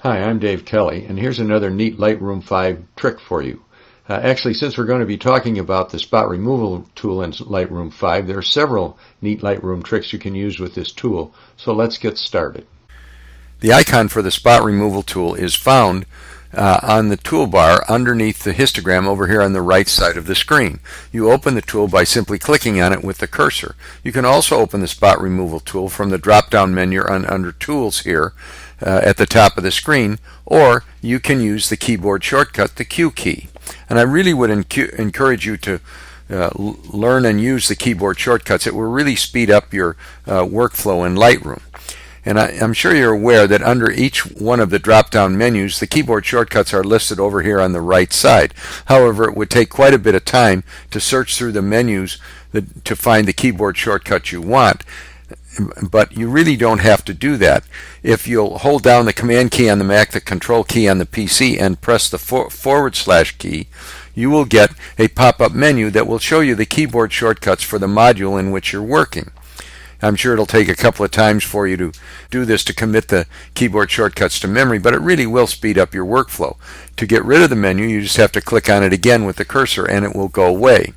Hi, I'm Dave Kelly, and here's another neat Lightroom 5 trick for you. Actually, since we're going to be talking about the spot removal tool in Lightroom 5, there are several neat Lightroom tricks you can use with this tool, so let's get started. The icon for the spot removal tool is found on the toolbar underneath the histogram over here on the right side of the screen. You open the tool by simply clicking on it with the cursor. You can also open the spot removal tool from the drop-down menu under Tools here at the top of the screen, or you can use the keyboard shortcut, the Q key. And I really would encourage you to learn and use the keyboard shortcuts. It will really speed up your workflow in Lightroom. And I'm sure you're aware that under each one of the drop-down menus, the keyboard shortcuts are listed over here on the right side. However, it would take quite a bit of time to search through the menus to find the keyboard shortcut you want. But you really don't have to do that. If you'll hold down the Command key on the Mac, the Control key on the PC, and press the / key, you will get a pop-up menu that will show you the keyboard shortcuts for the module in which you're working. I'm sure it'll take a couple of times for you to do this to commit the keyboard shortcuts to memory, but it really will speed up your workflow. To get rid of the menu, you just have to click on it again with the cursor and it will go away.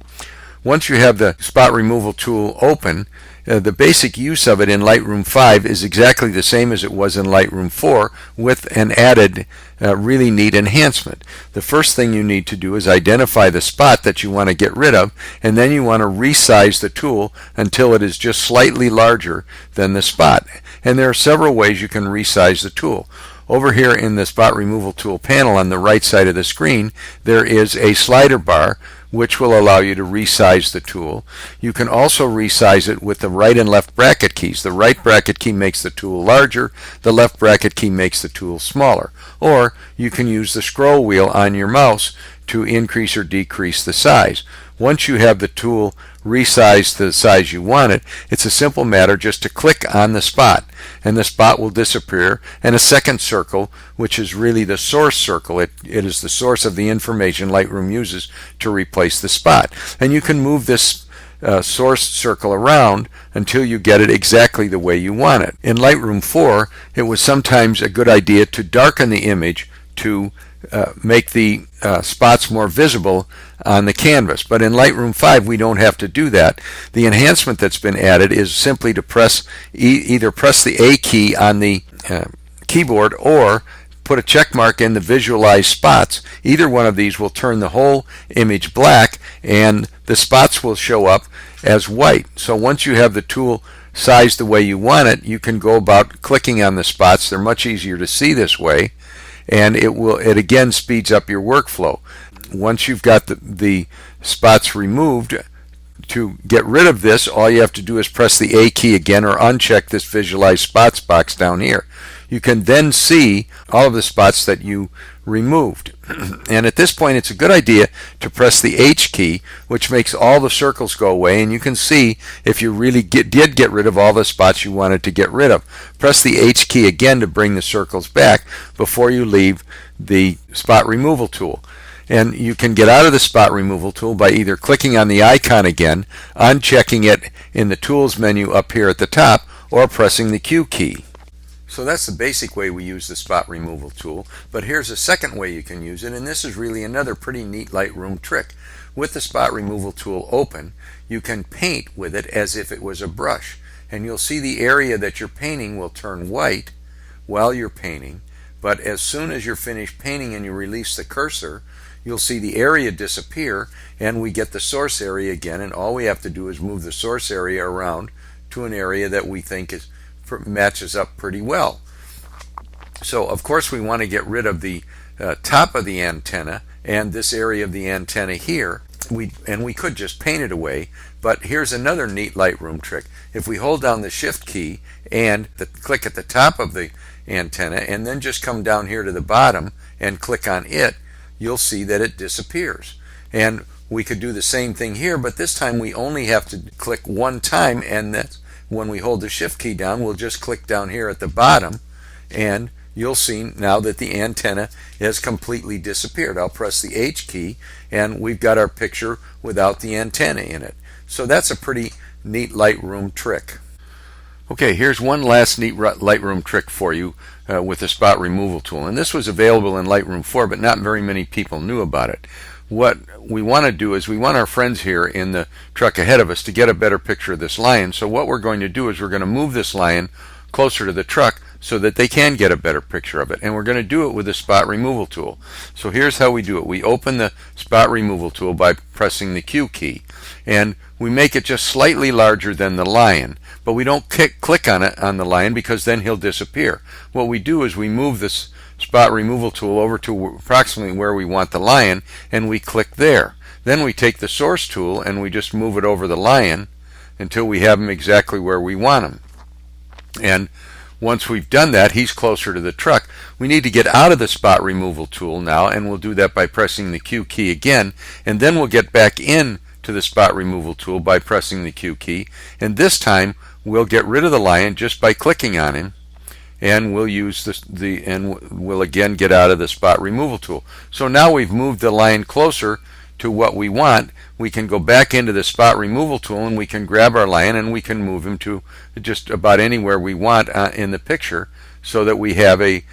Once you have the spot removal tool open, the basic use of it in Lightroom 5 is exactly the same as it was in Lightroom 4 with an added really neat enhancement. The first thing you need to do is identify the spot that you want to get rid of, and then you want to resize the tool until it is just slightly larger than the spot. And there are several ways you can resize the tool. Over here in the spot removal tool panel on the right side of the screen, there is a slider bar which will allow you to resize the tool. You can also resize it with the right and left bracket keys. The right bracket key makes the tool larger, the left bracket key makes the tool smaller. Or you can use the scroll wheel on your mouse to increase or decrease the size. Once you have the tool resized to the size you want it, it's a simple matter just to click on the spot, and the spot will disappear, and a second circle, which is really the source circle, it is the source of the information Lightroom uses to replace the spot. And you can move this source circle around until you get it exactly the way you want it. In Lightroom 4, it was sometimes a good idea to darken the image to make the spots more visible on the canvas. But in Lightroom 5 we don't have to do that. The enhancement that's been added is simply to either press the A key on the keyboard or put a check mark in the visualize spots. Either one of these will turn the whole image black and the spots will show up as white. So once you have the tool sized the way you want it, you can go about clicking on the spots. They're much easier to see this way, and it again speeds up your workflow. Once you've got the spots removed, to get rid of this, all you have to do is press the A key again or uncheck this visualize spots box down here. You can then see all of the spots that you removed. And at this point it's a good idea to press the H key, which makes all the circles go away, and you can see if you really did get rid of all the spots you wanted to get rid of. Press the H key again to bring the circles back before you leave the spot removal tool. And you can get out of the spot removal tool by either clicking on the icon again, unchecking it in the tools menu up here at the top, or pressing the Q key. So that's the basic way we use the spot removal tool, but here's a second way you can use it, and this is really another pretty neat Lightroom trick. With the spot removal tool open, you can paint with it as if it was a brush, and you'll see the area that you're painting will turn white while you're painting, but as soon as you're finished painting and you release the cursor, you'll see the area disappear and we get the source area again, and all we have to do is move the source area around to an area that we think matches up pretty well. So of course we want to get rid of the top of the antenna and this area of the antenna here, and we could just paint it away, but here's another neat Lightroom trick. If we hold down the shift key and click at the top of the antenna and then just come down here to the bottom and click on it, you'll see that it disappears. And we could do the same thing here, but this time we only have to click one time, and that's when we hold the shift key down, we'll just click down here at the bottom, and you'll see now that the antenna has completely disappeared. I'll press the H key, and we've got our picture without the antenna in it. So that's a pretty neat Lightroom trick. Okay, here's one last neat Lightroom trick for you with the spot removal tool. And this was available in Lightroom 4, but not very many people knew about it. What we want to do is we want our friends here in the truck ahead of us to get a better picture of this lion. So what we're going to do is we're going to move this lion closer to the truck so that they can get a better picture of it. And we're going to do it with the spot removal tool. So here's how we do it. We open the spot removal tool by pressing the Q key. And we make it just slightly larger than the lion. But we don't click on it on the lion because then he'll disappear. What we do is we move this spot removal tool over to approximately where we want the lion, and we click there. Then we take the source tool and we just move it over the lion until we have him exactly where we want him. And once we've done that, he's closer to the truck. We need to get out of the spot removal tool now, and we'll do that by pressing the Q key again, and then we'll get back in to the spot removal tool by pressing the Q key, and this time we'll get rid of the lion just by clicking on him, and we'll use we'll again get out of the spot removal tool. So now we've moved the lion closer to what we want. We can go back into the spot removal tool and we can grab our lion and we can move him to just about anywhere we want in the picture so that we have the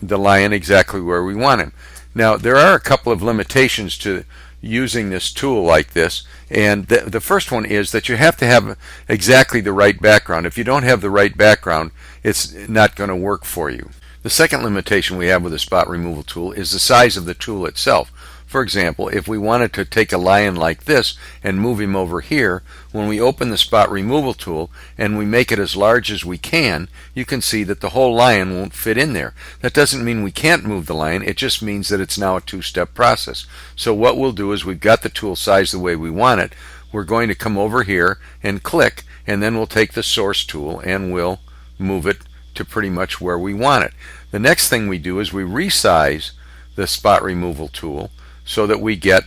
lion exactly where we want him. Now there are a couple of limitations to using this tool like this, and the first one is that you have to have exactly the right background. If you don't have the right background, it's not going to work for you. The second limitation we have with the spot removal tool is the size of the tool itself. For example, if we wanted to take a lion like this and move him over here, when we open the spot removal tool and we make it as large as we can, you can see that the whole lion won't fit in there. That doesn't mean we can't move the lion, it just means that it's now a two-step process. So what we'll do is we've got the tool sized the way we want it. We're going to come over here and click, and then we'll take the source tool and we'll move it to pretty much where we want it. The next thing we do is we resize the spot removal tool so that we get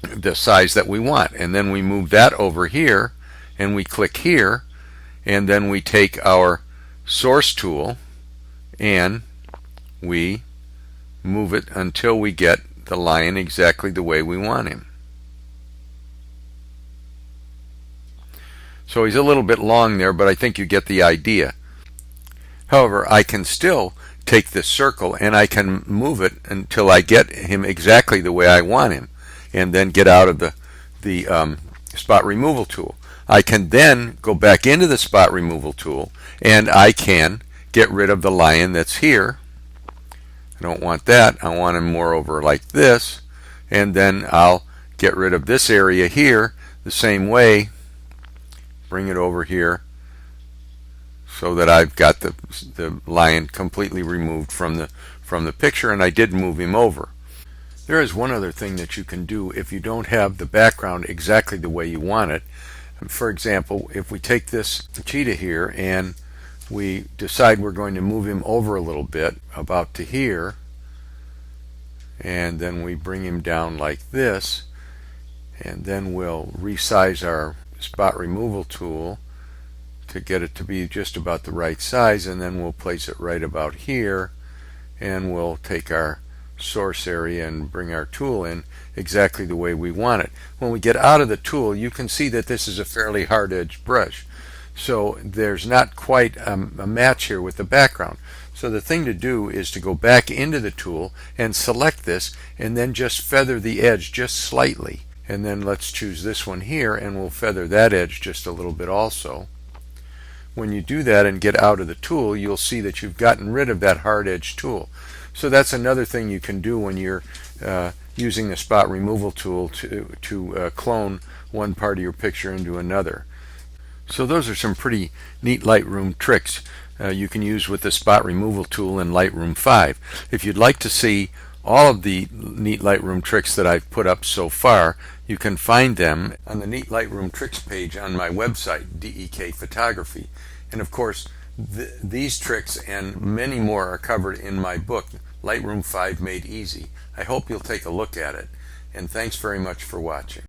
the size that we want, and then we move that over here and we click here, and then we take our source tool and we move it until we get the lion exactly the way we want him. So he's a little bit long there, but I think you get the idea. However, I can still take this circle and I can move it until I get him exactly the way I want him, and then get out of the spot removal tool. I can then go back into the spot removal tool and I can get rid of the lion that's here. I don't want that. I want him more over like this, and then I'll get rid of this area here the same way, bring it over here so that I've got the lion completely removed from the picture, and I did move him over. There is one other thing that you can do if you don't have the background exactly the way you want it. For example, if we take this cheetah here and we decide we're going to move him over a little bit, about to here, and then we bring him down like this, and then we'll resize our spot removal tool to get it to be just about the right size, and then we'll place it right about here, and we'll take our source area and bring our tool in exactly the way we want it. When we get out of the tool, you can see that this is a fairly hard-edged brush, so there's not quite a match here with the background. So the thing to do is to go back into the tool and select this, and then just feather the edge just slightly, and then let's choose this one here and we'll feather that edge just a little bit also. When you do that and get out of the tool, you'll see that you've gotten rid of that hard edge tool. So that's another thing you can do when you're using the spot removal tool to clone one part of your picture into another. So those are some pretty neat Lightroom tricks you can use with the spot removal tool in Lightroom 5. If you'd like to see all of the neat Lightroom tricks that I've put up so far, you can find them on the Neat Lightroom Tricks page on my website, DEK Photography. And of course, these tricks and many more are covered in my book, Lightroom 5 Made Easy. I hope you'll take a look at it, and thanks very much for watching.